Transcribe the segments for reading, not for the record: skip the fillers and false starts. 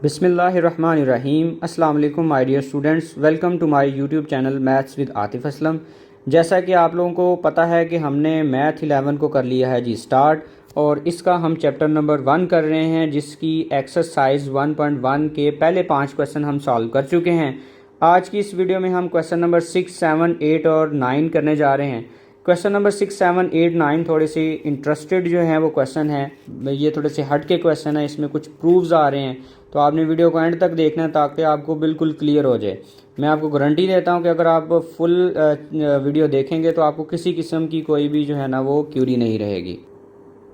बिस्मिल्लाहिर्रहमानिर्रहीम। अस्सलाम वालेकुम my dear students, welcome to my YouTube channel maths with Atif Aslam. जैसा कि आप लोगों को पता है कि हमने मैथ 11 को कर लिया है जी स्टार्ट, और इसका हम चैप्टर नंबर 1 कर रहे हैं, जिसकी एक्सरसाइज 1.1 के पहले 5 क्वेश्चन हम सॉल्व कर चुके हैं। आज की इस वीडियो में हम क्वेश्चन नंबर 6, 7, 8 और 9 करने जा रहे हैं। क्वेश्चन नंबर 6, 7, 8, 9 थोड़े से इंटरेस्टेड जो हैं वो क्वेश्चन है। ये थोड़े से हट के क्वेश्चन है, इसमें कुछ प्रूफ्स आ रहे हैं, तो आपने वीडियो को एंड तक देखना है ताकि आपको बिल्कुल क्लियर हो जाए। मैं आपको गारंटी देता हूं कि अगर आप फुल वीडियो देखेंगे तो आपको किसी किस्म की कोई भी जो है ना वो क्यूरी नहीं रहेगी।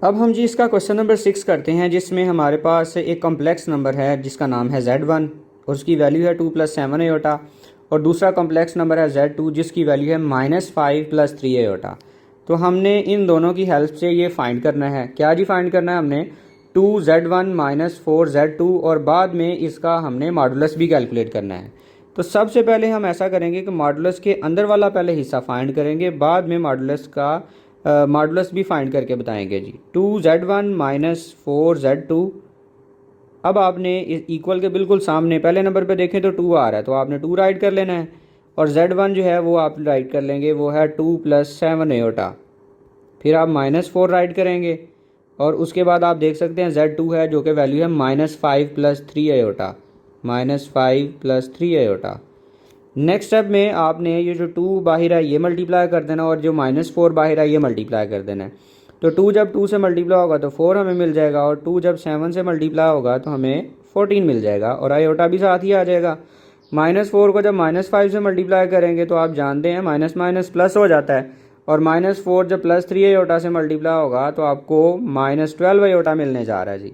अब हम जी इसका क्वेश्चन नंबर 6 करते हैं, जिसमें हमारे पास एक कॉम्प्लेक्स नंबर है जिसका नाम है Z1 और उसकी वैल्यू है 2 + 7 आयोटा, और दूसरा कॉम्प्लेक्स नंबर है Z2 जिसकी वैल्यू है -5 + 3 आयोटा। तो हमने इन दोनों की हेल्प से ये फाइंड करना है। क्या जी फाइंड करना है हमने? 2Z1 - 4Z2, और बाद में इसका हमने मॉडुलस भी कैलकुलेट करना है। तो सबसे पहले हम ऐसा करेंगे कि मॉडुलस के अंदर वाला पहले हिस्सा फाइंड करेंगे, बाद में मॉडुलस भी फाइंड करके बताएंगे जी। 2Z1 - 4Z2। अब आपने इस इक्वल के बिल्कुल सामने पहले नंबर पे देखें तो 2 आ रहा है, तो आपने 2 राइट कर लेना है, और Z1 जो है वो आप राइट कर लेंगे, वो है 2 + 7 आयोटा। फिर आप -4 राइट करेंगे, और उसके बाद आप देख सकते हैं Z2 है जो कि वैल्यू है -5 + 3 आयोटा, -5 + 3 आयोटा। नेक्स्ट स्टेप में आपने ये जो 2 बाहर है ये मल्टीप्लाई कर देना, और जो -4 बाहर है ये मल्टीप्लाई कर देना है। तो 2 जब 2 से मल्टीप्लाई होगा तो 4 हमें मिल जाएगा, और 2 जब 7 से मल्टीप्लाई होगा तो हमें 14 मिल जाएगा, और आयोटा भी साथ ही आ जाएगा। -4 को जब -5 से मल्टीप्लाई करेंगे तो आप जानते हैं माइनस माइनस प्लस हो जाता है, और -4 जब +3 आयोटा से मल्टीप्लाई होगा तो आपको -12 आयोटा मिलने जा रहा है जी।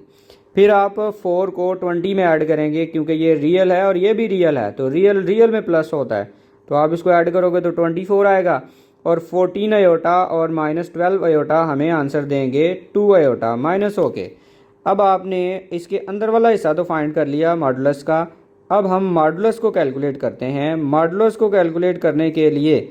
फिर आप 4 को 20 में ऐड करेंगे, क्योंकि ये रियल है और ये भी रियल है, तो रियल में प्लस होता है, तो आप इसको ऐड करोगे तो 24 आएगा, और 14 आयोटा और -12 आयोटा हमें आंसर देंगे 2 आयोटा माइनस होके। अब आपने इसके अंदर वाला हिस्सा तो फाइंड कर लिया मॉडुलस का। अब हम मॉडुलस को कैलकुलेट करते हैं। मॉडुलस को कैलकुलेट करने के लिए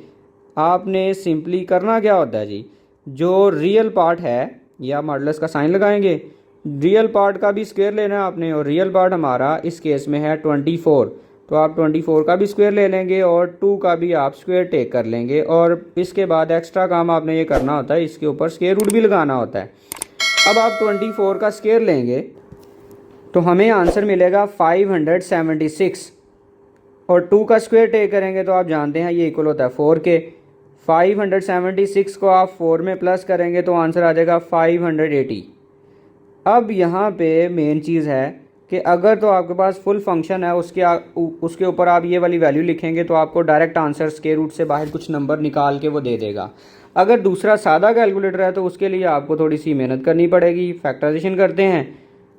आपने सिंपली करना क्या होता है जी, जो रियल पार्ट है या मॉडुलस का साइन लगाएंगे, रियल पार्ट का भी स्क्वायर लेना है आपने, और रियल पार्ट हमारा इस केस में है 24, तो आप 24 का भी स्क्वायर ले लेंगे और 2 का भी आप स्क्वायर टेक कर लेंगे, और इसके बाद एक्स्ट्रा काम आपने ये करना होता है, इसके ऊपर स्क्वायर रूट भी लगाना होता है। अब आप 24 का स्क्वायर लेंगे तो हमें आंसर मिलेगा 576, और 2 का स्क्वायर टेक करेंगे तो आप जानते हैं ये इक्वल होता है 4 के। 576 को आप 4 में प्लस करेंगे तो आंसर आ जाएगा 580। अब यहाँ पे मेन चीज़ है कि अगर तो आपके पास फुल फंक्शन है उसके ऊपर आप ये वाली वैल्यू लिखेंगे तो आपको डायरेक्ट आंसर स्क्वायर रूट से बाहर कुछ नंबर निकाल के वो दे देगा। अगर दूसरा सादा कैलकुलेटर है तो उसके लिए आपको थोड़ी सी मेहनत करनी पड़ेगी। फैक्टराइजेशन करते हैं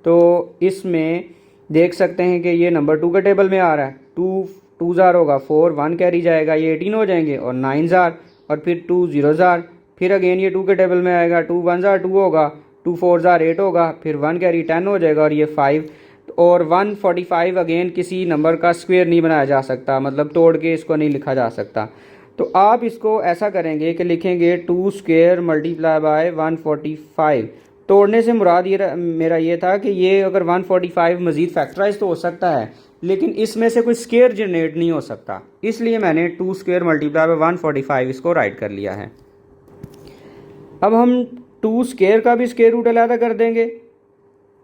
तो इसमें देख सकते हैं कि ये नंबर 2 के टेबल में आ रहा है। 2 ज़ार होगा 4, 1 कैरी जाएगा, ये 18 हो जाएंगे, और 9 ज़ार, और फिर 2 0 ज़ार, फिर अगेन ये 2 के टेबल में आएगा। 2 1 ज़ार 2 होगा, 2 4 ज़ार 8 होगा, फिर 1 कैरी 10 हो जाएगा, और ये 5, और 145 अगेन किसी नंबर का स्क्वायर नहीं बनाया जा सकता, मतलब तोड़ के इसको नहीं लिखा जा सकता। तो आप इसको ऐसा करेंगे कि लिखेंगे 2 स्क्वायर मल्टीप्लाई बाय 145। तोड़ने से मुराद ये मेरा ये था कि ये अगर 145 मज़ीद फैक्टराइज तो हो सकता है, लेकिन इसमें से कोई स्क्वायर जनरेट नहीं हो सकता, इसलिए मैंने 2 स्क्वायर मल्टीप्लाई बाय 145 इसको राइट कर लिया है। अब हम 2 स्क्वायर का भी स्क्वायर रूट अलहदा कर देंगे,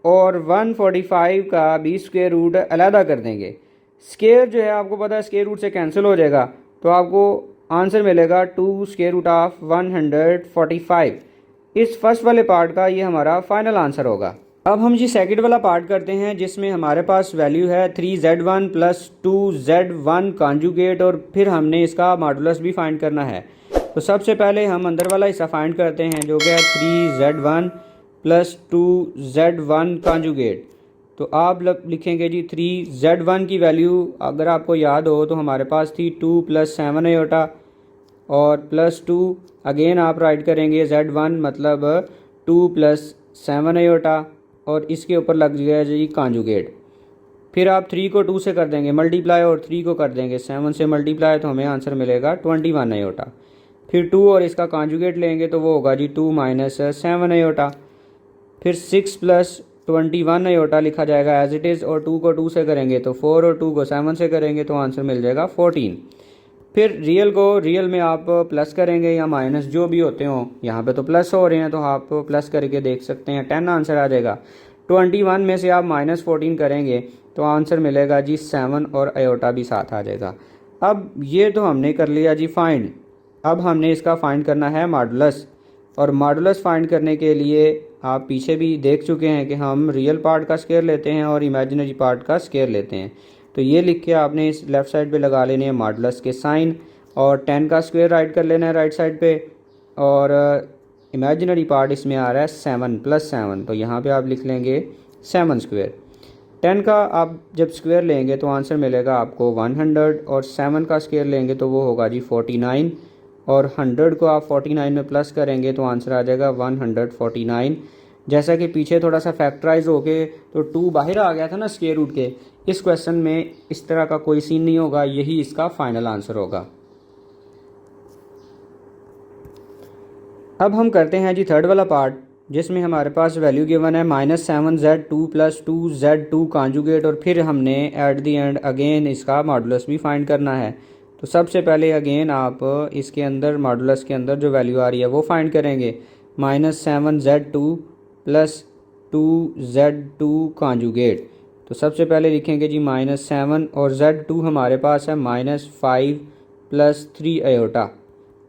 और 145 का भी स्क्वायर रूट अलहदा कर देंगे। स्क्वायर जो है आपको पता है स्क्वायर रूट से कैंसिल हो जाएगा, तो आपको आंसर मिलेगा 2 स्क्वायर रूट ऑफ 145। इस फर्स्ट वाले पार्ट का ये हमारा फाइनल आंसर होगा। अब हम जी सेकंड वाला पार्ट करते हैं, जिसमें हमारे पास वैल्यू है 3Z1 + 2Z1 कॉन्जुगेट, और फिर हमने इसका मॉडुलस भी फाइंड करना है। तो सबसे पहले हम अंदर वाला हिस्सा फाइंड करते हैं, जो कि है 3Z1 + 2Z1 कॉन्जुगेट। तो आप लिखेंगे जी 3Z1 की वैल्यू अगर आपको याद हो तो हमारे पास थी 2 + 7 आयोटा, और +2 अगेन आप राइट करेंगे Z1 मतलब 2 + 7 आयोटा, और इसके ऊपर लग जाएगा जी कॉन्जुगेट। फिर आप 3 को 2 से कर देंगे मल्टीप्लाई, और 3 को कर देंगे 7 से मल्टीप्लाई, तो हमें आंसर मिलेगा 21 आयोटा। फिर 2 और इसका कॉन्जुगेट लेंगे तो वो होगा जी 2 - 7 आयोटा। फिर 6 + 21 आयोटा लिखा जाएगा एज इट इज़, और 2 को 2 से करेंगे तो 4 और 2 को 7 से करेंगे तो आंसर मिल जाएगा 14। फिर रियल को रियल में आप प्लस करेंगे या माइनस जो भी होते हों, यहाँ पे तो प्लस हो रहे हैं तो आप प्लस करके देख सकते हैं, 10 आंसर आ जाएगा। 21 में से आप -14 करेंगे तो आंसर मिलेगा जी 7 और आयोटा भी साथ आ जाएगा। अब ये तो हमने कर लिया जी फाइंड। अब हमने इसका फाइंड करना है मॉडुलस, और मॉडुलस फाइंड करने के लिए आप पीछे भी देख चुके हैं कि हम रियल पार्ट का स्क्वायर लेते हैं और इमेजिनरी पार्ट का स्क्वायर लेते हैं। तो ये लिख के आपने इस लेफ़्ट साइड पे लगा लेने हैं मॉडुलस के साइन, और 10 का स्क्वायर राइट कर लेना है राइट साइड पे, और इमेजिनरी पार्ट इसमें आ रहा है 7 + 7, तो यहाँ पे आप लिख लेंगे 7 स्क्वायर। 10 का आप जब स्क्वायर लेंगे तो आंसर मिलेगा आपको 100, और 7 का स्क्वायर लेंगे तो वो होगा जी 49, और 100 को आप 49 में प्लस करेंगे तो आंसर आ जाएगा 149। जैसा कि पीछे थोड़ा सा फैक्टराइज हो के तो 2 बाहर आ गया था ना स्क्वायर रूट के, इस क्वेश्चन में इस तरह का कोई सीन नहीं होगा, यही इसका फाइनल आंसर होगा। अब हम करते हैं जी थर्ड वाला पार्ट, जिसमें हमारे पास वैल्यू गिवन है -7z2 + 2z2 कॉन्जुगेट, और फिर हमने एट द एंड अगेन इसका मॉडुलस भी फाइंड करना है। तो सबसे पहले अगेन आप इसके अंदर मॉडुलस के अंदर जो वैल्यू आ रही है वो फाइंड करेंगे, -7z2 + 2z2 कॉन्जुगेट। तो सबसे पहले लिखेंगे जी -7, और z2 हमारे पास है -5 + 3 आयोटा,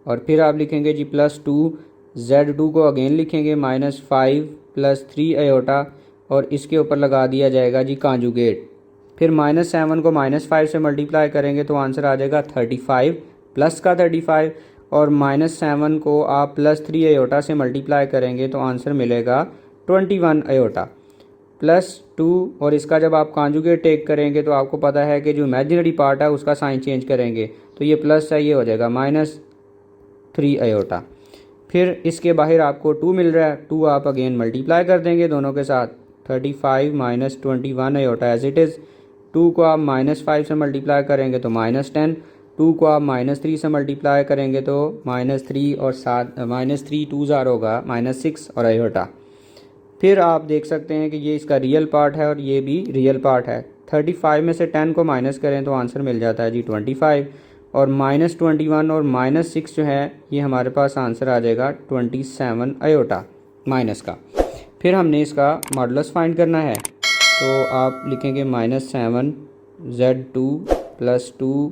और फिर आप लिखेंगे जी +2, z2 को अगेन लिखेंगे -5 + 3 आयोटा, और इसके ऊपर लगा दिया जाएगा जी कॉन्जुगेट। फिर -7 को -5 से मल्टीप्लाई करेंगे तो आंसर आ जाएगा 35 प्लस का 35, और -7 को आप +3 आयोटा से मल्टीप्लाई करेंगे तो आंसर मिलेगा 21 आयोटा +2, और इसका जब आप कॉन्जुगेट टेक करेंगे तो आपको पता है कि जो इमेजिनरी पार्ट है उसका साइन चेंज करेंगे, तो ये प्लस है, ये हो जाएगा -3 आयोटा। फिर इसके बाहर आपको 2 मिल रहा है, 2 आप अगेन मल्टीप्लाई कर देंगे दोनों के साथ, 35 - 21 आयोटा एज इट इज़। 2 को आप -5 से मल्टीप्लाई करेंगे तो -10, 2 को आप -3 से मल्टीप्लाई करेंगे तो -3 और 7 -3 2 ज़ार होगा -6 और आयोटा। फिर आप देख सकते हैं कि ये इसका रियल पार्ट है और ये भी रियल पार्ट है। 35 में से 10 को माइनस करें तो आंसर मिल जाता है जी 25, और -21 और -6 जो है ये हमारे पास आंसर आ जाएगा 27 आयोटा माइनस का। फिर हमने इसका मॉडुलस फाइंड करना है, तो आप लिखेंगे -7 z2 + 2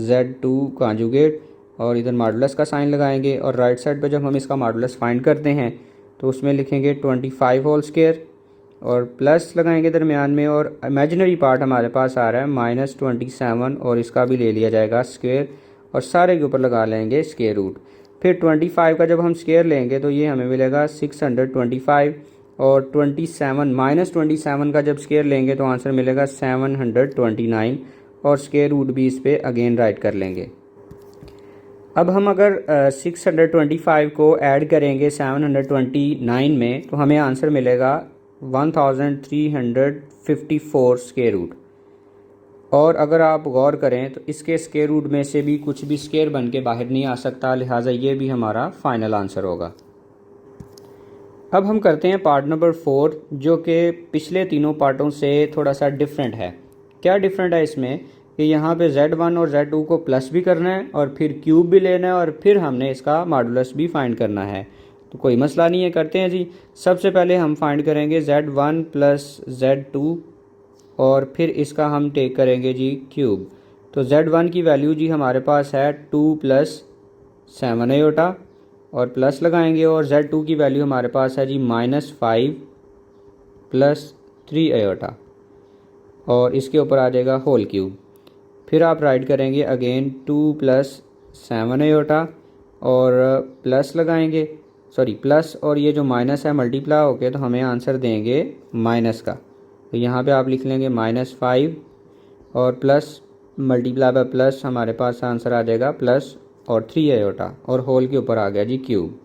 z2 कॉन्जुगेट, और इधर मॉडुलस का साइन लगाएंगे, और राइट साइड पर जब हम इसका मॉडुलस फाइंड करते हैं तो उसमें लिखेंगे 25 होल स्क्वायर, और प्लस लगाएंगे दरमियान में, और इमेजिनरी पार्ट हमारे पास आ रहा है -27, और इसका भी ले लिया जाएगा स्क्वायर, और सारे के ऊपर लगा लेंगे स्क्वायर रूट। फिर 25 का जब हम स्क्वायर लेंगे तो ये हमें मिलेगा 625, और 27 का जब स्क्वायर लेंगे तो आंसर मिलेगा 729, और स्क्वायर रूट भी इस पर अगेन राइट कर लेंगे। अब हम अगर 625 को ऐड करेंगे 729 में तो हमें आंसर मिलेगा 1354 स्क्वायर रूट, और अगर आप गौर करें तो इसके स्क्वायर रूट में से भी कुछ भी स्क्वायर बन के बाहर नहीं आ सकता, लिहाजा ये भी हमारा फाइनल आंसर होगा। अब हम करते हैं पार्ट नंबर 4, जो कि पिछले तीनों पार्टों से थोड़ा सा डिफरेंट है। क्या डिफरेंट है इसमें कि यहाँ पे z1 और z2 को प्लस भी करना है, और फिर क्यूब भी लेना है, और फिर हमने इसका मॉडुलस भी फाइंड करना है। तो कोई मसला नहीं है, करते हैं जी। सबसे पहले हम फाइंड करेंगे z1 + z2, और फिर इसका हम टेक करेंगे जी क्यूब। तो z1 की वैल्यू जी हमारे पास है 2 + 7 आयोटा, और प्लस लगाएंगे, और z2 की वैल्यू हमारे पास है जी -5 + 3 आयोटा, और इसके ऊपर आ जाएगा होल क्यूब। फिर आप राइट करेंगे अगेन 2 + 7 आयोटा, और प्लस लगाएंगे, सॉरी प्लस, और ये जो माइनस है मल्टीप्लाई होके तो हमें आंसर देंगे माइनस का। तो यहाँ पे आप लिख लेंगे -5 और प्लस मल्टीप्लाई बाय प्लस, हमारे पास आंसर आ जाएगा प्लस और 3 आयोटा, और होल के ऊपर आ गया जी क्यूब।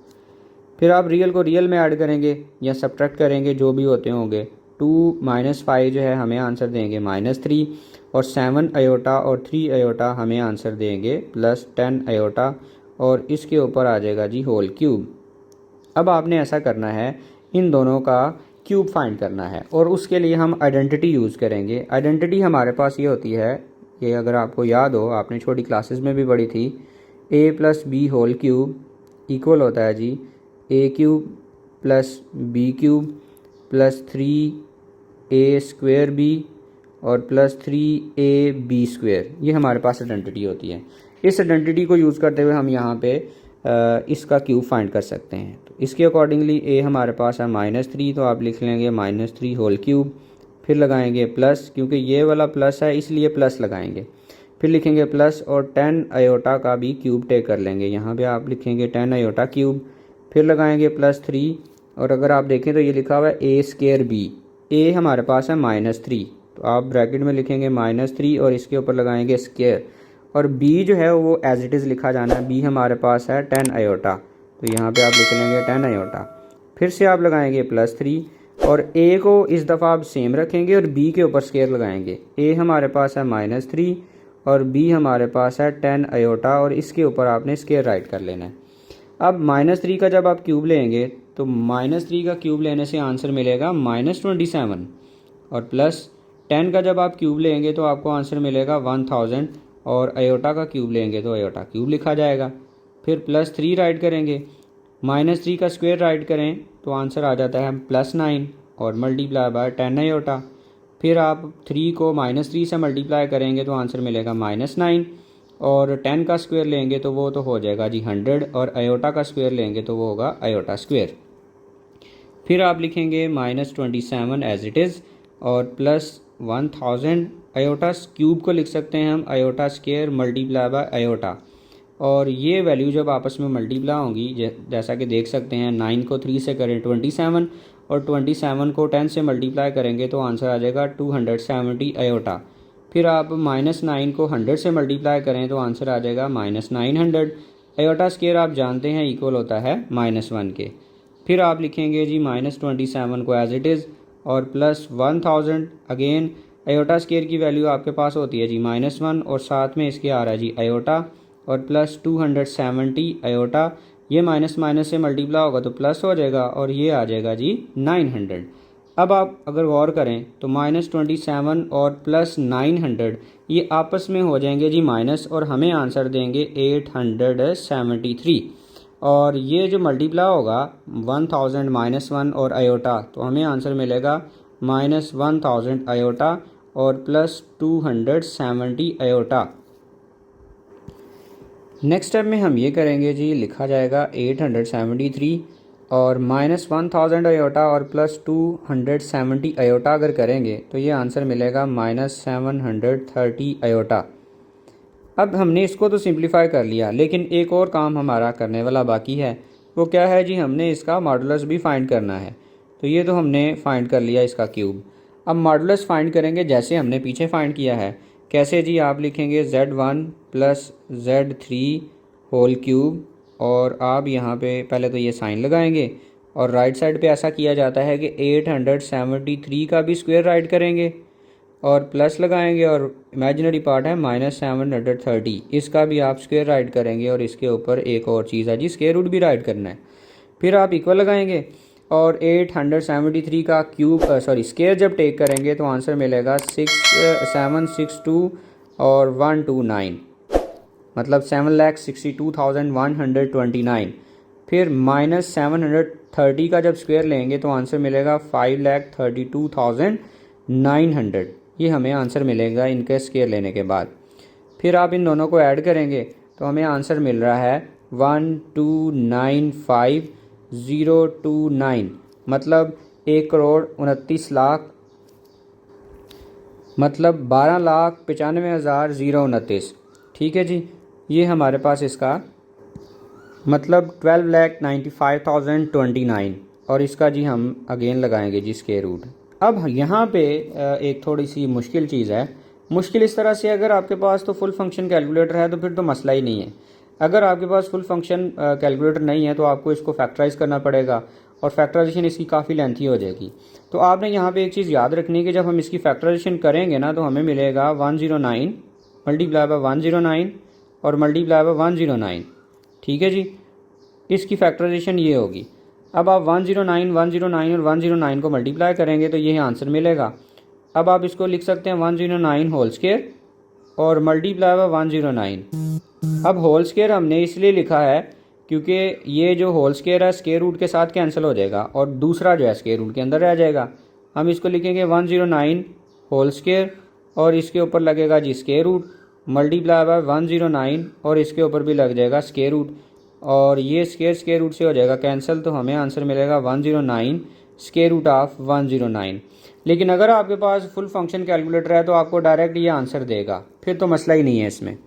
फिर आप रियल को रियल में ऐड करेंगे या सब्ट्रैक्ट करेंगे, जो भी होते होंगे। 2 - 5 जो है हमें आंसर देंगे -3, और 7 आयोटा और 3 आयोटा हमें आंसर देंगे +10 आयोटा, और इसके ऊपर आ जाएगा जी होल क्यूब। अब आपने ऐसा करना है, इन दोनों का क्यूब फाइंड करना है और उसके लिए हम आइडेंटिटी यूज़ करेंगे। आइडेंटिटी हमारे पास ये होती है, ये अगर आपको याद हो, आपने छोटी क्लासेस में भी पढ़ी थी, a plus b whole cube equal होता है जी a cube plus b cube plus 3a square b और प्लस 3ab स्क्वेयर। ये हमारे पास आइडेंटिटी होती है। इस आइडेंटिटी को यूज़ करते हुए हम यहाँ पे इसका क्यूब फाइंड कर सकते हैं। तो इसके अकॉर्डिंगली a हमारे पास है -3, तो आप लिख लेंगे -3 होल क्यूब, फिर लगाएंगे प्लस, क्योंकि ये वाला प्लस है इसलिए प्लस लगाएंगे, फिर लिखेंगे प्लस और 10 आयोटा का भी क्यूब टेक कर लेंगे। यहाँ पे आप लिखेंगे 10 आयोटा क्यूब, फिर लगाएंगे +3 और अगर आप देखें तो ये लिखा हुआ है a स्क्वेयर बी। a हमारे पास है -3, तो आप ब्रैकेट में लिखेंगे -3 और इसके ऊपर लगाएंगे स्क्वेयर, और b जो है वो एज इट इज़ लिखा जाना है। b हमारे पास है 10 आयोटा, तो यहाँ पे आप लिख लेंगे 10 आयोटा, फिर से आप लगाएंगे +3 और a को इस दफ़ा आप सेम रखेंगे और b के ऊपर स्क्वेयर लगाएंगे। a हमारे पास है -3 और b हमारे पास है 10 आयोटा और इसके ऊपर आपने स्क्वेयर राइट कर लेना है। अब -3 का जब आप क्यूब लेंगे तो -3 का क्यूब लेने से आंसर मिलेगा -27 और प्लस 10 का जब आप क्यूब लेंगे तो आपको आंसर मिलेगा 1000 और आयोटा का क्यूब लेंगे तो आयोटा क्यूब लिखा जाएगा। फिर +3 राइट करेंगे, -3 का स्क्वायर राइट करें तो आंसर आ जाता है +9 और मल्टीप्लाई बाय 10 आयोटा। फिर आप 3 को -3 से मल्टीप्लाई करेंगे तो आंसर मिलेगा -9 और 10 का स्क्वायर लेंगे तो वो तो हो जाएगा जी 100 और आयोटा का स्क्वायर लेंगे तो वो होगा आयोटा स्क्वायर। फिर आप लिखेंगे -27 एज इट इज़ और +1000 आयोटा क्यूब को लिख सकते हैं हम iota square multiply by iota, और ये वैल्यू जब आपस में मल्टीप्लाई होंगी जैसा कि देख सकते हैं, 9 को 3 से करें 27 और 27 को 10 से मल्टीप्लाई करेंगे तो आंसर आ जाएगा 270 आयोटा। फिर आप -9 को 100 से मल्टीप्लाई करें तो आंसर आ जाएगा -900। आयोटा स्क्वायर आप जानते हैं इक्वल होता है -1 के। फिर आप लिखेंगे जी -27 को एज इट इज़ और +1000। अगेन आयोटा स्क्वायर की वैल्यू आपके पास होती है जी -1 और साथ में इसके आ रहा है जी आयोटा और +270 आयोटा। ये माइनस माइनस से मल्टीप्लाई होगा तो प्लस हो जाएगा और ये आ जाएगा जी 900। अब आप अगर गौर करें तो -27 और +900 ये आपस में हो जाएंगे जी माइनस और हमें आंसर देंगे 873। और ये जो मल्टीप्लाई होगा 1000 -1 और आयोटा तो हमें आंसर मिलेगा -1000 आयोटा और +270 आयोटा। नेक्स्ट स्टेप में हम ये करेंगे जी, लिखा जाएगा 873 और -1000 आयोटा और +270 आयोटा अगर करेंगे तो ये आंसर मिलेगा -730 आयोटा। अब हमने इसको तो सिंप्लीफाई कर लिया, लेकिन एक और काम हमारा करने वाला बाकी है। वो क्या है जी, हमने इसका मॉडुलस भी फाइंड करना है। तो ये तो हमने फाइंड कर लिया इसका क्यूब। अब मॉडुलस फाइंड करेंगे जैसे हमने पीछे फाइंड किया है। कैसे जी, आप लिखेंगे Z1 + Z3 होल क्यूब और आप यहाँ पे पहले तो ये साइन लगाएंगे और राइट साइड पे ऐसा किया जाता है कि 873 का भी स्क्वायर राइट करेंगे और प्लस लगाएंगे और इमेजिनरी पार्ट है -730, इसका भी आप स्क्वायर राइट करेंगे और इसके ऊपर एक और चीज़ है जी, स्क्वायर रूट भी राइट करना है। फिर आप इक्वल लगाएंगे और 873 का क्यूब स्क्वायर जब टेक करेंगे तो आंसर मिलेगा 762 और 129, मतलब 7,62,129। फिर -730 का जब स्क्वायर लेंगे तो आंसर मिलेगा 5,32,900। ये हमें आंसर मिलेगा इनके स्क्वायर लेने के बाद। फिर आप इन दोनों को ऐड करेंगे तो हमें आंसर मिल रहा है 1,295,029, मतलब 1,29,00,000, मतलब 12,95,029। ठीक है जी, ये हमारे पास इसका मतलब 12,95,029 और इसका जी हम अगेन लगाएंगे जी स्क्वायर रूट। अब यहाँ पे एक थोड़ी सी मुश्किल चीज़ है। मुश्किल इस तरह से, अगर आपके पास तो फुल फंक्शन कैलकुलेटर है तो फिर तो मसला ही नहीं है। अगर आपके पास फुल फंक्शन कैलकुलेटर नहीं है तो आपको इसको फैक्टराइज करना पड़ेगा और फैक्टराइजेशन इसकी काफ़ी लेंथी हो जाएगी। तो आपने यहाँ पे एक चीज़ याद रखनी है कि जब हम इसकी फैक्टराइजेशन करेंगे ना तो हमें मिलेगा 109 मल्टीप्लाई बाय 109 और मल्टीप्लाई बाय 109। ठीक है जी, इसकी फैक्टराइजेशन ये होगी। अब आप 109, 109 और 109 को मल्टीप्लाई करेंगे तो यही आंसर मिलेगा। अब आप इसको लिख सकते हैं 109 होल स्क्वायर और मल्टीप्लाई बाय 109। अब होल स्क्वायर हमने इसलिए लिखा है क्योंकि ये जो होल स्क्वायर है स्क्वायर रूट के साथ कैंसिल हो जाएगा और दूसरा जो है स्क्वायर रूट के अंदर रह जाएगा। हम इसको लिखेंगे 109 होल स्क्वायर और इसके ऊपर लगेगा जी स्क्वायर रूट मल्टीप्लाई बाय 109 और इसके ऊपर भी लग जाएगा स्क्वायर रूट और ये स्क्वायर रूट से हो जाएगा कैंसिल, तो हमें आंसर मिलेगा 109 स्क्वायर रूट ऑफ 109। लेकिन अगर आपके पास फुल फंक्शन कैलकुलेटर है तो आपको डायरेक्ट ये आंसर देगा, फिर तो मसला ही नहीं है इसमें।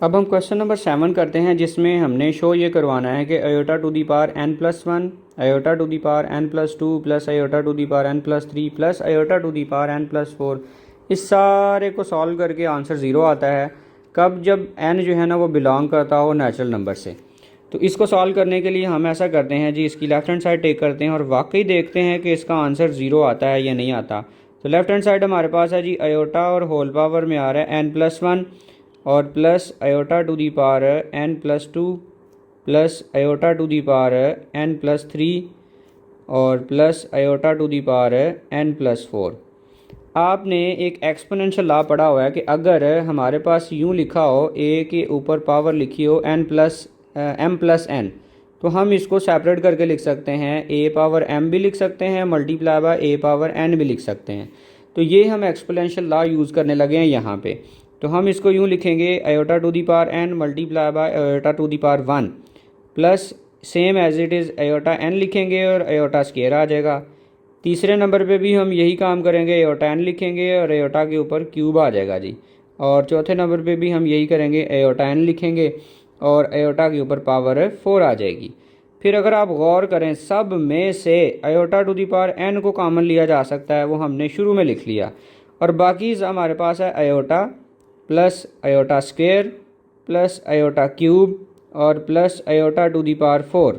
अब हम क्वेश्चन नंबर 7 करते हैं जिसमें हमने शो ये करवाना है कि iota to the power n+1 iota to the power n+2 plus iota to the power n+3 plus iota to the power n+4, इस सारे को सॉल्व करके आंसर 0 आता है कब, जब n जो है ना वो बिलोंग करता हो नेचुरल नंबर से। तो इसको सॉल्व करने के लिए हम ऐसा करते हैं जी, इसकी लेफ्ट हैंड साइड टेक करते हैं और वाकई देखते हैं कि इसका आंसर 0 आता है या नहीं आता। तो लेफ्ट हैंड साइड हमारे पास है जी आयोटा और होल पावर में आ रहा है n+1 और plus iota to the power n+2 plus iota to the power n+3 और plus iota to the power n+4। आपने एक एक्सपोनेंशियल लॉ पढ़ा हुआ है कि अगर हमारे पास यूँ लिखा हो a के ऊपर पावर लिखी हो m+n, तो हम इसको सेपरेट करके लिख सकते हैं, a पावर m भी लिख सकते हैं multiply by a power n भी लिख सकते हैं। तो ये हम एक्सपोनेंशियल लॉ यूज़ करने लगे हैं यहाँ पे। तो हम इसको यूँ लिखेंगे iota to the power n multiply by iota to the power 1 plus same as it is iota n लिखेंगे और आयोटा स्क्वायर आ जाएगा। तीसरे नंबर पे भी हम यही काम करेंगे, आयोटा n लिखेंगे और आयोटा के ऊपर क्यूब आ जाएगा जी। और चौथे नंबर पे भी हम यही करेंगे, आयोटा n लिखेंगे और आयोटा के ऊपर पावर 4 आ जाएगी। फिर अगर आप गौर करें सब में से iota to the power n को कॉमन लिया जा सकता है, वो हमने शुरू में लिख लिया और बाकी हमारे पास है iota plus iota square plus iota cube और plus iota to the power 4।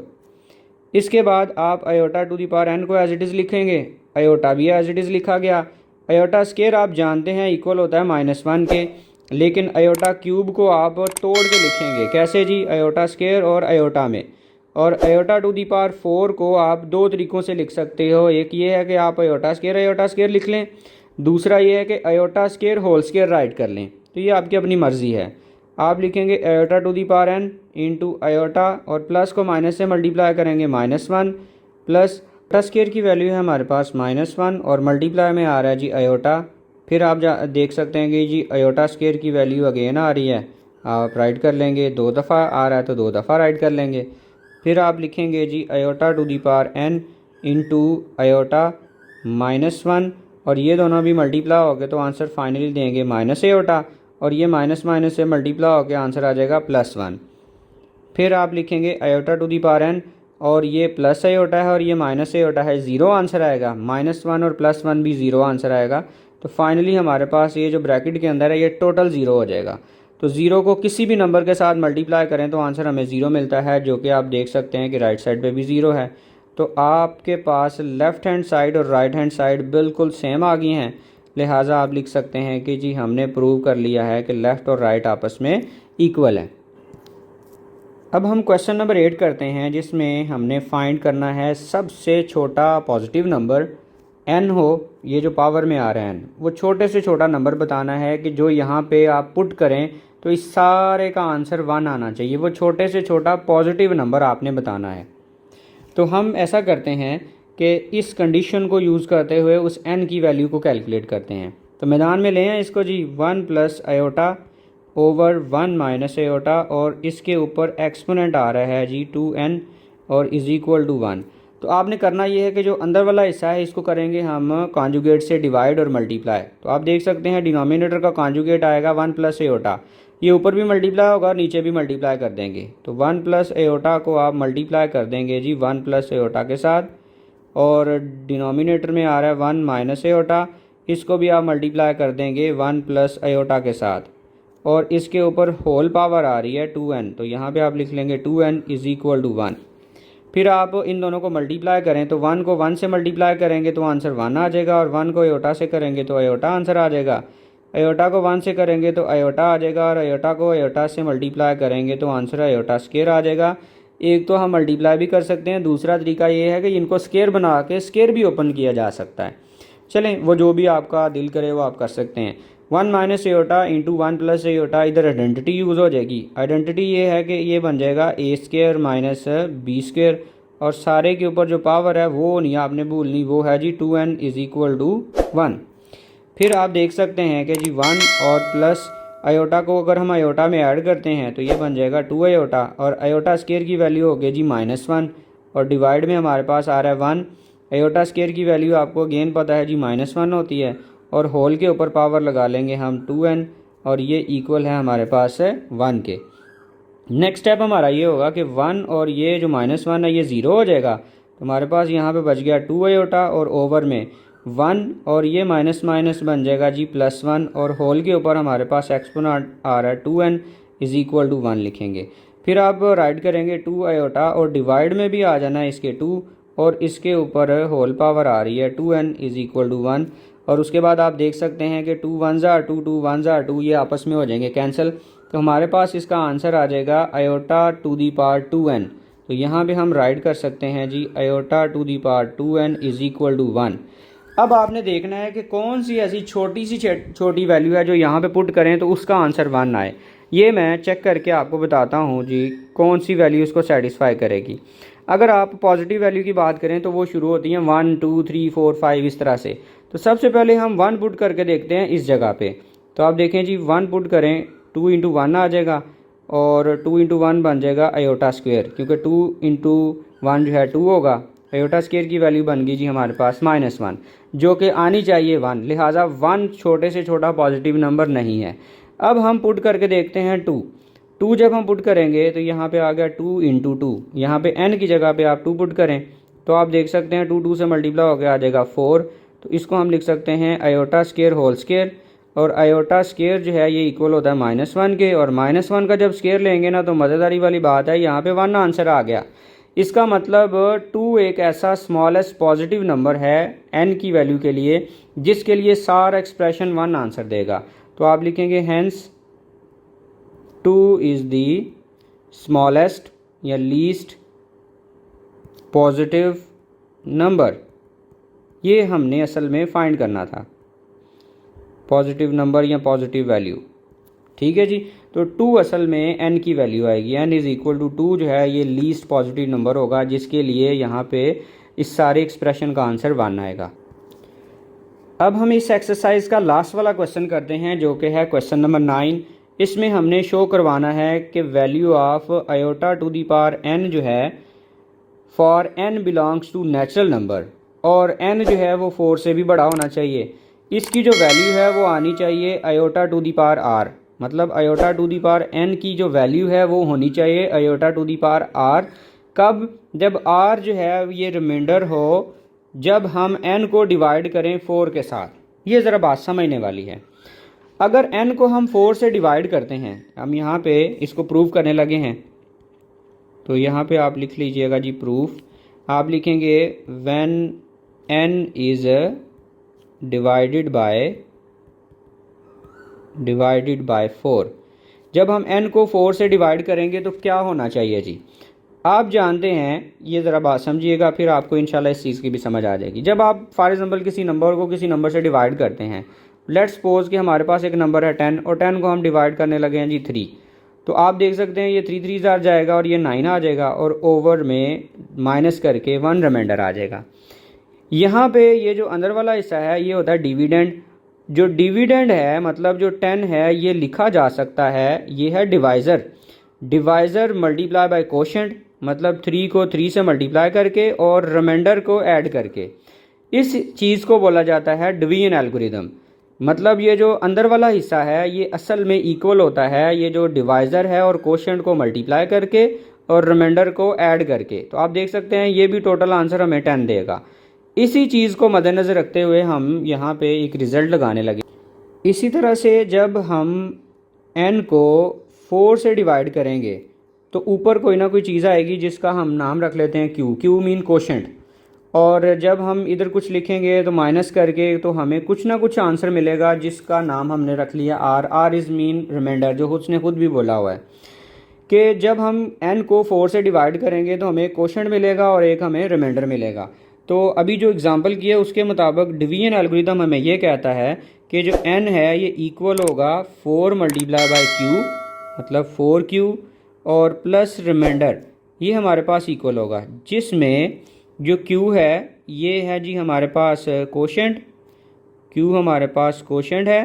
इसके बाद आप iota to the power n को एज इट इज़ लिखेंगे, आयोटा भी एज इट इज़ लिखा गया। आयोटा स्क्वायर आप जानते हैं इक्वल होता है -1 के, लेकिन आयोटा क्यूब को आप तोड़ के लिखेंगे, कैसे जी, आयोटा स्क्वायर और आयोटा में। और आयोटा टू दी पावर 4 को आप दो तरीक़ों से लिख सकते हो, एक ये है कि आप आयोटा स्क्वायर लिख लें, दूसरा ये है कि iota square whole square write कर लें। तो ये आपकी अपनी मर्ज़ी है। आप लिखेंगे iota to the power n into iota और प्लस को माइनस से मल्टीप्लाई करेंगे -1 प्लस आयोटा स्क्वायर की वैल्यू है हमारे पास -1 और मल्टीप्लाई में आ रहा है जी आयोटा। फिर आप देख सकते हैं कि जी आयोटा स्क्वायर की वैल्यू अगेन आ रही है, आप राइट कर लेंगे, 2 दफ़ा आ रहा है तो 2 दफ़ा राइट कर लेंगे। फिर आप लिखेंगे जी iota to the power n into iota -1 और ये दोनों भी मल्टीप्लाई हो गए तो आंसर फाइनली देंगे माइनस आयोटा और ये माइनस से मल्टीप्लाई होकर आंसर आ जाएगा +1। फिर आप लिखेंगे iota to the power n और ये प्लस आयोटा है और ये माइनस आयोटा है, 0 आंसर आएगा, -1 और +1 भी 0 आंसर आएगा। तो फाइनली हमारे पास ये जो ब्रैकेट के अंदर है ये टोटल 0 हो जाएगा। तो 0 को किसी भी नंबर के साथ मल्टीप्लाई करें तो आंसर हमें 0 मिलता है, जो कि आप देख सकते हैं कि राइट साइड पे भी 0 है। तो आपके पास लेफ़्ट हैंड साइड और राइट हैंड साइड बिल्कुल सेम आ गई हैं, लिहाजा आप लिख सकते हैं कि जी हमने प्रूव कर लिया है कि लेफ़्ट और राइट आपस में इक्वल हैं। अब हम क्वेश्चन नंबर 8 करते हैं जिसमें हमने फाइंड करना है सबसे छोटा पॉजिटिव नंबर n हो, ये जो पावर में आ रहा है n, वो छोटे से छोटा नंबर बताना है कि जो यहाँ पे आप पुट करें तो इस सारे का आंसर 1 आना चाहिए, वो छोटे से छोटा पॉजिटिव नंबर आपने बताना है। तो हम ऐसा करते हैं कि इस कंडीशन को यूज़ करते हुए उस n की वैल्यू को कैलकुलेट करते हैं। तो मैदान में लें इसको जी, 1 plus iota over 1 minus iota और इसके ऊपर एक्सपोनेंट आ रहा है जी 2n और इज़ इक्वल टू 1। तो आपने करना ये है कि जो अंदर वाला हिस्सा है इसको करेंगे हम कॉन्जुगेट से डिवाइड और मल्टीप्लाई। तो आप देख सकते हैं डिनोमिनेटर का कॉन्जुगेट आएगा 1 प्लस आयोटा, ये ऊपर भी मल्टीप्लाई होगा और नीचे भी मल्टीप्लाई कर देंगे। तो 1 प्लस आयोटा को आप मल्टीप्लाई कर देंगे जी 1 प्लस आयोटा के साथ, और डिनोमिनेटर में आ रहा है 1 माइनस आयोटा, इसको भी आप मल्टीप्लाई कर देंगे 1 प्लस आयोटा के साथ, और इसके ऊपर होल पावर आ रही है 2n, तो यहाँ पे आप लिख लेंगे 2n इज़ इक्वल टू 1। फिर आप इन दोनों को मल्टीप्लाई करें तो 1 को 1 से मल्टीप्लाई करेंगे तो आंसर 1 आ जाएगा, और 1 को आयोटा से करेंगे तो आयोटा आंसर आ जाएगा। आयोटा को 1 से करेंगे तो आयोटा आ जाएगा, और आयोटा को आयोटा से मल्टीप्लाई करेंगे तो आंसर आयोटा स्क्वायर आ जाएगा। एक तो हम मल्टीप्लाई भी कर सकते हैं, दूसरा तरीका ये है कि इनको स्केयर बना के स्केयर भी ओपन किया जा सकता है। चलें, वो जो भी आपका दिल करे वो आप कर सकते हैं। 1 minus aorta into 1 plus aorta, इधर आइडेंटिटी यूज़ हो जाएगी। आइडेंटिटी ये है कि ये बन जाएगा ए स्केयर माइनस बी स्केयर, और सारे के ऊपर जो पावर है वो नहीं आपने भूलनी, वो है जी 2n इज़ इक्वल टू 1। फिर आप देख सकते हैं कि जी 1 और प्लस आयोटा को अगर हम आयोटा में ऐड करते हैं तो ये बन जाएगा 2 आयोटा, और आयोटा स्केयर की वैल्यू होगी जी -1, और डिवाइड में हमारे पास आ रहा है 1। आयोटा स्केयर की वैल्यू आपको अगेन पता है जी -1 होती है, और होल के ऊपर पावर लगा लेंगे हम 2n, और ये इक्वल है हमारे पास 1 के। नेक्स्ट स्टेप हमारा ये होगा कि 1 और ये जो -1 है ये 0 हो जाएगा, तो हमारे पास यहाँ पे बच गया 2 आयोटा, और ओवर में 1 और ये माइनस माइनस बन जाएगा जी +1, और होल के ऊपर हमारे पास एक्सपोनेंट आ रहा है 2n इज़ इक्वल टू 1 लिखेंगे। फिर आप राइट करेंगे 2 आयोटा, और डिवाइड में भी आ जाना है इसके 2, और इसके ऊपर होल पावर आ रही है 2n इज़ इक्वल टू 1, और उसके बाद आप देख सकते हैं कि 2 1 ज़ा 2 2 1 ज़ा 2 ये आपस में हो जाएंगे कैंसिल, तो हमारे पास इसका आंसर आ जाएगा iota to the power 2n। तो यहाँ पे हम राइट कर सकते हैं जी iota to the power 2n is equal to 1। अब आपने देखना है कि कौन सी ऐसी छोटी वैल्यू है जो यहाँ पे पुट करें तो उसका आंसर 1 आए। ये मैं चेक करके आपको बताता हूँ जी कौन सी वैल्यू इसको सेटिस्फाई करेगी। अगर आप पॉजिटिव वैल्यू की बात करें तो वो शुरू होती हैं 1 2 3 4 5 इस तरह से। तो सबसे पहले हम 1 पुट करके देखते हैं इस जगह पे। तो आप देखें जी 1 पुट करें 2 इंटू 1 आ जाएगा, और 2 इंटू 1 बन जाएगा आयोटा स्क्वेयर, क्योंकि 2 इंटू 1 जो है 2 होगा। आयोटा स्क्वेयर की वैल्यू बन गई जी हमारे पास -1, जो कि आनी चाहिए 1, लिहाजा 1 छोटे से छोटा पॉजिटिव नंबर नहीं है। अब हम पुट करके देखते हैं 2 जब हम पुट करेंगे तो यहाँ पे आ गया 2 इंटू 2, यहाँ पे n की जगह पे आप 2 पुट करें तो आप देख सकते हैं 2 2 से मल्टीप्लाई होकर आ जाएगा 4। तो इसको हम लिख सकते हैं आयोटा स्क्वेयर होल स्क्वेयर, और आयोटा स्क्वेयर जो है ये इक्वल होता है -1 के, और -1 का जब स्क्वेयर लेंगे ना तो मज़ेदारी वाली बात है, यहाँ पे 1 आंसर आ गया। इसका मतलब 2 एक ऐसा स्मॉलेस्ट पॉजिटिव नंबर है n की वैल्यू के लिए जिसके लिए सारा एक्सप्रेशन 1 आंसर देगा। तो आप लिखेंगे हेंस 2 इज़ दी स्मॉलेस्ट या लीस्ट पॉजिटिव नंबर। ये हमने असल में फाइंड करना था, पॉजिटिव नंबर या पॉजिटिव वैल्यू। ठीक है जी, तो 2 असल में n की वैल्यू आएगी, n इज़ इक्वल टू 2 जो है ये लीस्ट पॉजिटिव नंबर होगा जिसके लिए यहाँ पे इस सारे एक्सप्रेशन का आंसर 1 आएगा। अब हम इस एक्सरसाइज का लास्ट वाला क्वेश्चन करते हैं जो कि है क्वेश्चन नंबर 9। इसमें हमने शो करवाना है कि value of iota to the power n जो है for n belongs to natural number, और n जो है वो 4 से भी बड़ा होना चाहिए। इसकी जो वैल्यू है वो आनी चाहिए iota to the power r, मतलब iota to the power n की जो वैल्यू है वो होनी चाहिए iota to the power r। कब? जब r जो है ये रिमाइंडर हो, जब हम n को डिवाइड करें 4 के साथ। ये ज़रा बात समझने वाली है। अगर n को हम 4 से डिवाइड करते हैं, हम यहाँ पे इसको प्रूव करने लगे हैं, तो यहाँ पे आप लिख लीजिएगा जी प्रूफ। आप लिखेंगे when n is divided by 4। जब हम n को 4 से डिवाइड करेंगे तो क्या होना चाहिए जी? आप जानते हैं, ये ज़रा बात समझिएगा फिर आपको इंशाल्लाह इस चीज़ की भी समझ आ जाएगी। जब आप फॉर एग्जांपल किसी नंबर को किसी नंबर से डिवाइड करते हैं, लेट्स सपोज कि हमारे पास एक नंबर है 10, और 10 को हम डिवाइड करने लगे हैं जी 3, तो आप देख सकते हैं ये 3 3 आ जाएगा और ये 9 आ जाएगा, और ओवर में माइनस करके 1 रिमाइंडर आ जाएगा। यहाँ पे ये जो अंदर वाला हिस्सा है ये होता है डिविडेंड। जो डिविडेंड है मतलब जो 10 है ये लिखा जा सकता है, ये है डिवाइज़र मल्टीप्लाई बाय कोशेंट, मतलब 3 को 3 से मल्टीप्लाई करके और रिमाइंडर को ऐड करके। इस चीज़ को बोला जाता है डिवीजन एल्गोरिदम। मतलब ये जो अंदर वाला हिस्सा है ये असल में इक्वल होता है ये जो डिवाइज़र है और कोशेंट को मल्टीप्लाई करके और रिमाइंडर को ऐड करके। तो आप देख सकते हैं ये भी टोटल आंसर हमें 10 देगा। इसी चीज़ को मद्देनज़र रखते हुए हम यहाँ पे एक रिज़ल्ट लगाने लगे। इसी तरह से जब हम n को 4 से डिवाइड करेंगे तो ऊपर कोई ना कोई चीज़ आएगी जिसका हम नाम रख लेते हैं q मीन कोशेंट, और जब हम इधर कुछ लिखेंगे तो माइनस करके तो हमें कुछ ना कुछ आंसर मिलेगा जिसका नाम हमने रख लिया r इज़ मीन रिमाइंडर, जो उसने खुद भी बोला हुआ है। कि जब हम n को 4 से डिवाइड करेंगे तो हमें कोशेंट मिलेगा और एक हमें रिमाइंडर मिलेगा। तो अभी जो एग्जांपल किया उसके मुताबिक डिवीजन एल्गोरिथम हमें ये कहता है कि जो n है ये इक्वल होगा 4 मल्टीप्लाई बाई क्यू, मतलब 4q, और प्लस रिमाइंडर ये हमारे पास इक्वल होगा, जिसमें जो q है ये है जी हमारे पास कोशेंट, q हमारे पास कोशेंट है,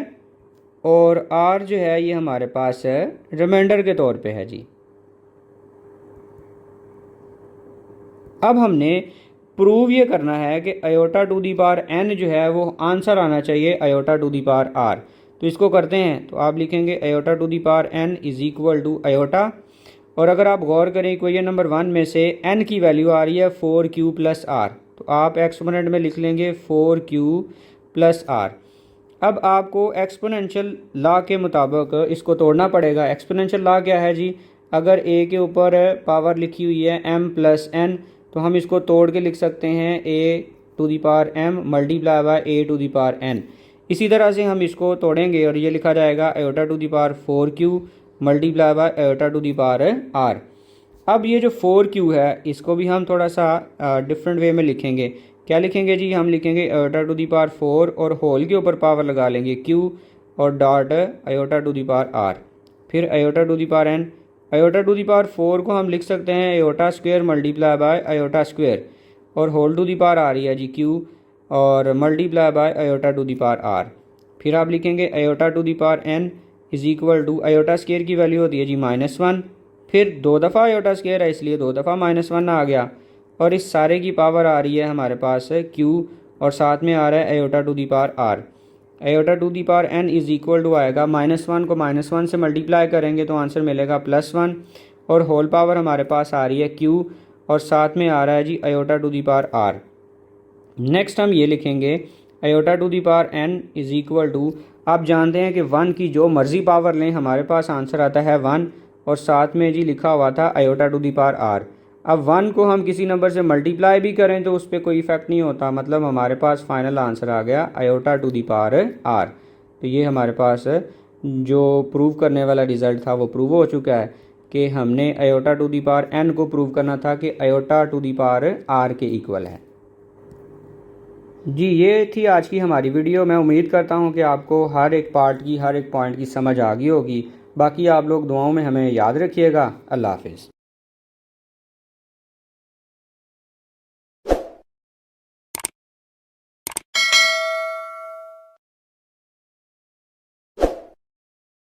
और r जो है ये हमारे पास रिमाइंडर के तौर पे है जी। अब हमने प्रूव ये करना है कि iota to the power n जो है वो आंसर आना चाहिए iota to the power r। तो इसको करते हैं, तो आप लिखेंगे iota to the power n is equal to iota, और अगर आप गौर करें इक्वेशन नंबर 1 में से n की वैल्यू आ रही है 4q प्लस r, तो आप एक्सपोनेंट में लिख लेंगे 4q प्लस r। अब आपको एक्सपोनेंशियल लॉ के मुताबिक इसको तोड़ना पड़ेगा। एक्सपोनेंशियल लॉ क्या है जी, अगर a के ऊपर पावर लिखी हुई है m प्लस n, तो हम इसको तोड़ के लिख सकते हैं a to the power m multiply by a to the power n। इसी तरह से हम इसको तोड़ेंगे और ये लिखा जाएगा iota to the power 4q multiply by iota to the power r। अब ये जो 4q है इसको भी हम थोड़ा सा डिफरेंट वे में लिखेंगे। क्या लिखेंगे जी, हम लिखेंगे आयोटा टू दी पावर 4 और होल के ऊपर पावर लगा लेंगे q और dot iota to the power r, फिर iota to the power n। Iota to the power 4 को हम लिख सकते हैं iota square multiply by iota square, और होल टू दी पावर आ रही है जी q, और multiply by iota to the power r। फिर आप लिखेंगे iota to the power n is equal to iota square की वैल्यू होती है जी -1, फिर 2 दफ़ा आयोटा स्क्वायर है इसलिए 2 दफ़ा -1 आ गया, और इस सारे की पावर आ रही है हमारे पास q, और साथ में आ रहा है iota to the power r। Iota to the power n is equal to आएगा -1 को -1 से मल्टीप्लाई करेंगे तो आंसर मिलेगा +1, और होल पावर हमारे पास आ रही है q, और साथ में आ रहा है जी iota to the power r। Next हम ये लिखेंगे iota to the power n is equal to, आप जानते हैं कि 1 की जो मर्ज़ी पावर लें हमारे पास आंसर आता है 1, और साथ में जी लिखा हुआ था iota to the power r। अब 1 को हम किसी नंबर से मल्टीप्लाई भी करें तो उस पर कोई इफेक्ट नहीं होता, मतलब हमारे पास फाइनल आंसर आ गया iota to the power r। तो ये हमारे पास जो प्रूव करने वाला रिज़ल्ट था वो प्रूव हो चुका है कि हमने iota to the power n को प्रूव करना था कि iota to the power r के इक्वल है जी। ये थी आज की हमारी वीडियो। मैं उम्मीद करता हूँ कि आपको हर एक पार्ट की, हर एक पॉइंट की समझ आ गई होगी। बाकी आप लोग दुआओं में हमें याद रखिएगा। अल्लाह हाफिज़।